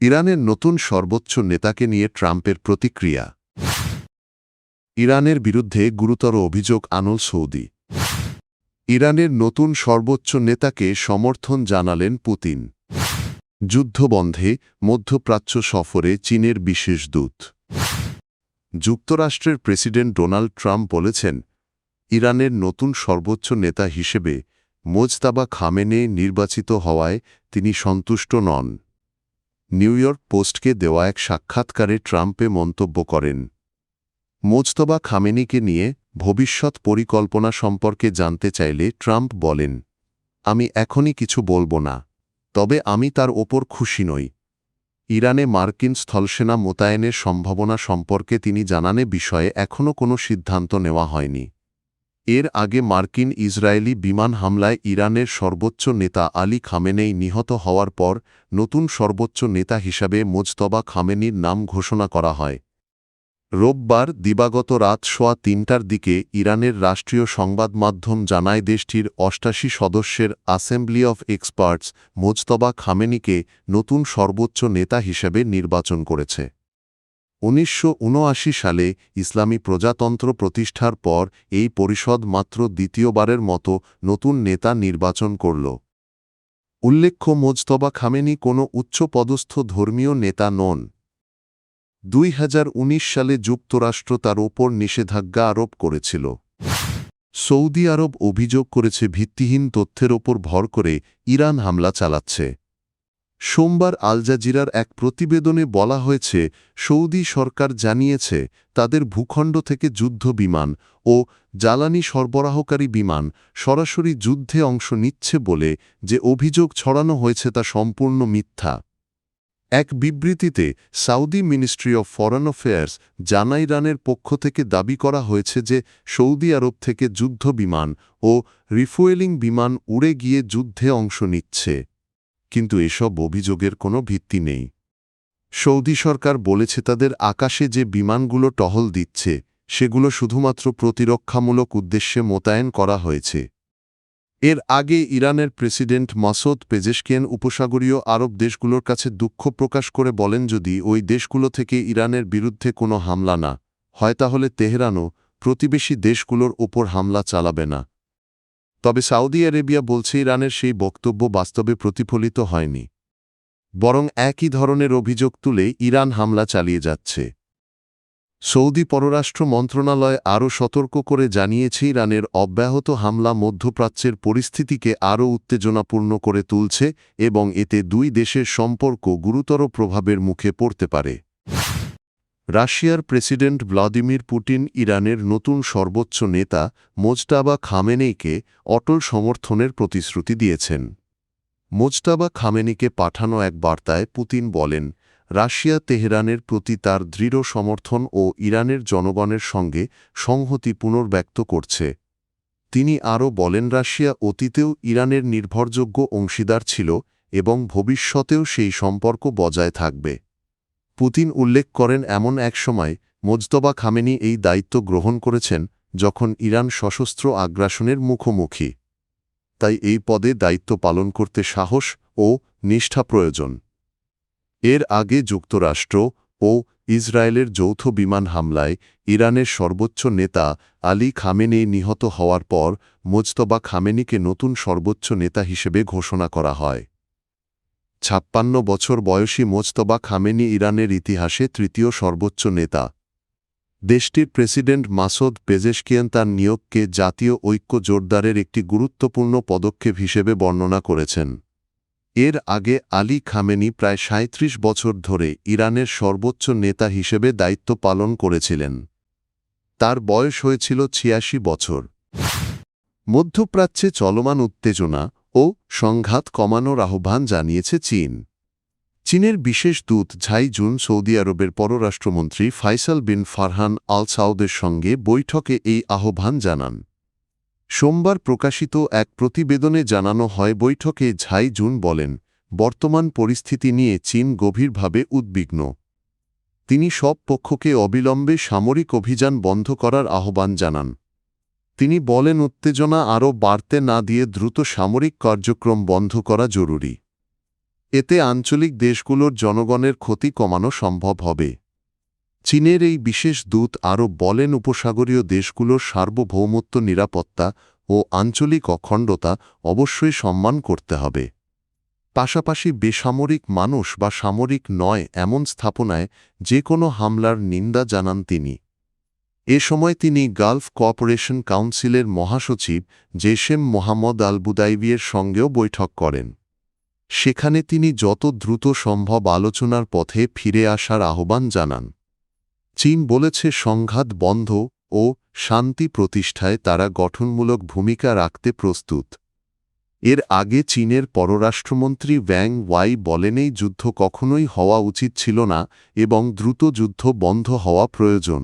ইরানের নতুন সর্বোচ্চ নেতাকে নিয়ে ট্রাম্পের প্রতিক্রিয়া। ইরানের বিরুদ্ধে গুরুতর অভিযোগ আনল সৌদি। ইরানের নতুন সর্বোচ্চ নেতাকে সমর্থন জানালেন পুতিন। যুদ্ধবন্ধে মধ্যপ্রাচ্য সফরে চীনের বিশেষ দূত। যুক্তরাষ্ট্রের প্রেসিডেন্ট ডোনাল্ড ট্রাম্প বলেছেন, ইরানের নতুন সর্বোচ্চ নেতা হিসেবে মোজতাবা খামেনেই নির্বাচিত হওয়ায় তিনি সন্তুষ্ট নন। নিউ ইয়র্ক পোস্টকে দেওয়া এক সাক্ষাৎকারে ট্রাম্পে মন্তব্য করেন, মোজতবা খামেনিকে নিয়ে ভবিষ্যৎ পরিকল্পনা সম্পর্কে জানতে চাইলে ট্রাম্প বলেন, আমি এখনই কিছু বলবো না, তবে আমি তার ওপর খুশি নই। ইরানে মার্কিন স্থলসেনা মোতায়েনের সম্ভাবনা সম্পর্কে তিনি জানানে বিষয়ে এখনও কোনো সিদ্ধান্ত নেওয়া হয়নি। এর আগে মার্কিন ইসরায়েলি বিমান হামলায় ইরানের সর্বোচ্চ নেতা আলী খামেনেই নিহত হওয়ার পর নতুন সর্বোচ্চ নেতা হিসাবে মোজতবা খামেনির নাম ঘোষণা করা হয়। রোববার দিবাগত রাত ৩:৩০টার দিকে ইরানের রাষ্ট্রীয় সংবাদ মাধ্যম জানায় দেশটির ৮৮ সদস্যের অ্যাসেম্বলি অফ এক্সপার্টস মোজতবা খামেনিকে নতুন সর্বোচ্চ নেতা হিসেবে নির্বাচন করেছে। ১৯৭৯ সালে ইসলামী প্রজাতন্ত্র প্রতিষ্ঠার পর এই পরিষদ মাত্র দ্বিতীয়বারের মতো নতুন নেতা নির্বাচন করল। উল্লেখ্য, মোজতবা খামেনি কোনো উচ্চপদস্থ ধর্মীয় নেতা নন। ২০১৯ সালে যুক্তরাষ্ট্র তার ওপর নিষেধাজ্ঞা আরোপ করেছিল। সৌদি আরব অভিযোগ করেছে ভিত্তিহীন তথ্যের ওপর ভর করে ইরান হামলা চালাচ্ছে। সোমবার আল জাজিরার এক প্রতিবেদনে বলা হয়েছে, সৌদি সরকার জানিয়েছে তাদের ভূখণ্ড থেকে যুদ্ধ বিমান ও জ্বালানি সরবরাহকারী বিমান সরাসরি যুদ্ধে অংশ নিচ্ছে বলে যে অভিযোগ ছড়ানো হয়েছে তা সম্পূর্ণ মিথ্যা। এক বিবৃতিতে Saudi ministry of foreign affairs জানায়, ইরানের পক্ষ থেকে দাবি করা হয়েছে যে সৌদি আরব থেকে যুদ্ধ বিমান ও রিফুয়েলিং বিমান উড়ে গিয়ে যুদ্ধে অংশ নিচ্ছে, কিন্তু এসব অভিযোগের কোনো ভিত্তি নেই। সৌদি সরকার বলেছে তাদের আকাশে যে বিমানগুলো টহল দিচ্ছে সেগুলো শুধুমাত্র প্রতিরক্ষামূলক উদ্দেশ্যে মোতায়েন করা হয়েছে। এর আগে ইরানের প্রেসিডেন্ট মাসুদ পেজেশকিয়ান উপসাগরীয় আরব দেশগুলোর কাছে দুঃখ প্রকাশ করে বলেন, যদি ওই দেশগুলো থেকে ইরানের বিরুদ্ধে কোনো হামলা না হয় তাহলে তেহরানও প্রতিবেশী দেশগুলোর ওপর হামলা চালাবে না। তবে সৌদি আরবিয়া বলছে ইরানের সেই বক্তব্য বাস্তবে প্রতিফলিত হয়নি, বরং একই ধরনের অভিযোগ তুলে ইরান হামলা চালিয়ে যাচ্ছে। সৌদি পররাষ্ট্র মন্ত্রণালয় আরও সতর্ক করে জানিয়েছে, ইরানের অব্যাহত হামলা মধ্যপ্রাচ্যের পরিস্থিতিকে আরও উত্তেজনাপূর্ণ করে তুলছে এবং এতে দুই দেশের সম্পর্ক গুরুতর প্রভাবের মুখে পড়তে পারে। রাশিয়ার প্রেসিডেন্ট ভ্লাদিমির পুতিন ইরানের নতুন সর্বোচ্চ নেতা মোজতাবা খামেনেইকে অটল সমর্থনের প্রতিশ্রুতি দিয়েছেন। মোজতাবা খামেনিকে পাঠানো এক বার্তায় পুতিন বলেন, রাশিয়া তেহরানের প্রতি তার দৃঢ় সমর্থন ও ইরানের জনগণের সঙ্গে সংহতি পুনর্ব্যক্ত করছে। তিনি আরও বলেন, রাশিয়া অতীতেও ইরানের নির্ভরযোগ্য অংশীদার ছিল এবং ভবিষ্যতেও সেই সম্পর্ক বজায় থাকবে। পুতিন উল্লেখ করেন, এমন এক সময় মোজতবা খামেনি এই দায়িত্ব গ্রহণ করেছেন যখন ইরান সশস্ত্র আগ্রাসনের মুখোমুখি। তাই এই পদে দায়িত্ব পালন করতে সাহস ও নিষ্ঠা প্রয়োজন। এর আগে যুক্তরাষ্ট্র ও ইসরায়েলের যৌথ বিমান হামলায় ইরানের সর্বোচ্চ নেতা আলী খামেনেই নিহত হওয়ার পর মোজতবা খামেনিকে নতুন সর্বোচ্চ নেতা হিসেবে ঘোষণা করা হয়। ৫৬ বছর বয়সী মোজতবা খামেনি ইরানের ইতিহাসে তৃতীয় সর্বোচ্চ নেতা। দেশটির প্রেসিডেন্ট মাসুদ পেজেশকিয়ান তার নিয়োগকে জাতীয় ঐক্য জোরদারের একটি গুরুত্বপূর্ণ পদক্ষেপ হিসেবে বর্ণনা করেছেন। এর আগে আলী খামেনি প্রায় ৩৭ বছর ধরে ইরানের সর্বোচ্চ নেতা হিসেবে দায়িত্ব পালন করেছিলেন। তার বয়স হয়েছিল ৮৬ বছর। মধ্যপ্রাচ্যে চলমান উত্তেজনা ও সংঘাত কমানোর আহ্বান জানিয়েছে চীন। চীনের বিশেষ দূত ঝাই জুন সৌদি আরবের পররাষ্ট্রমন্ত্রী ফাইসাল বিন ফারহান আল সাউদের সঙ্গে বৈঠকে এই আহ্বান জানান। সোমবার প্রকাশিত এক প্রতিবেদনে জানানো হয়, বৈঠকে ঝাই জুন বলেন, বর্তমান পরিস্থিতি নিয়ে চীন গভীরভাবে উদ্বিগ্ন। তিনি সব পক্ষকে অবিলম্বে সামরিক অভিযান বন্ধ করার আহ্বান জানান। তিনি বলেন, উত্তেজনা আরও বাড়তে না দিয়ে দ্রুত সামরিক কার্যক্রম বন্ধ করা জরুরি। এতে আঞ্চলিক দেশগুলোর জনগণের ক্ষতি কমানো সম্ভব হবে। চীনের এই বিশেষ দূত আরও বলেন, উপসাগরীয় দেশগুলোর সার্বভৌমত্ব, নিরাপত্তা ও আঞ্চলিক অখণ্ডতা অবশ্যই সম্মান করতে হবে। পাশাপাশি বেসামরিক মানুষ বা সামরিক নয় এমন স্থাপনায় যে কোনো হামলার নিন্দা জানান তিনি। এ সময় তিনি গালফ কোঅপারেশন কাউন্সিলের মহাসচিব জেশেম মোহাম্মদ আল বুদাইবিয়ের সঙ্গেও বৈঠক করেন। সেখানে তিনি যত দ্রুত সম্ভব আলোচনার পথে ফিরে আসার আহ্বান জানান। চীন বলেছে, সংঘাত বন্ধ ও শান্তি প্রতিষ্ঠায় তারা গঠনমূলক ভূমিকা রাখতে প্রস্তুত। এর আগে চীনের পররাষ্ট্রমন্ত্রী ওয়াং ওয়াই বলেন, এই যুদ্ধ কখনোই হওয়া উচিত ছিল না এবং দ্রুত যুদ্ধ বন্ধ হওয়া প্রয়োজন।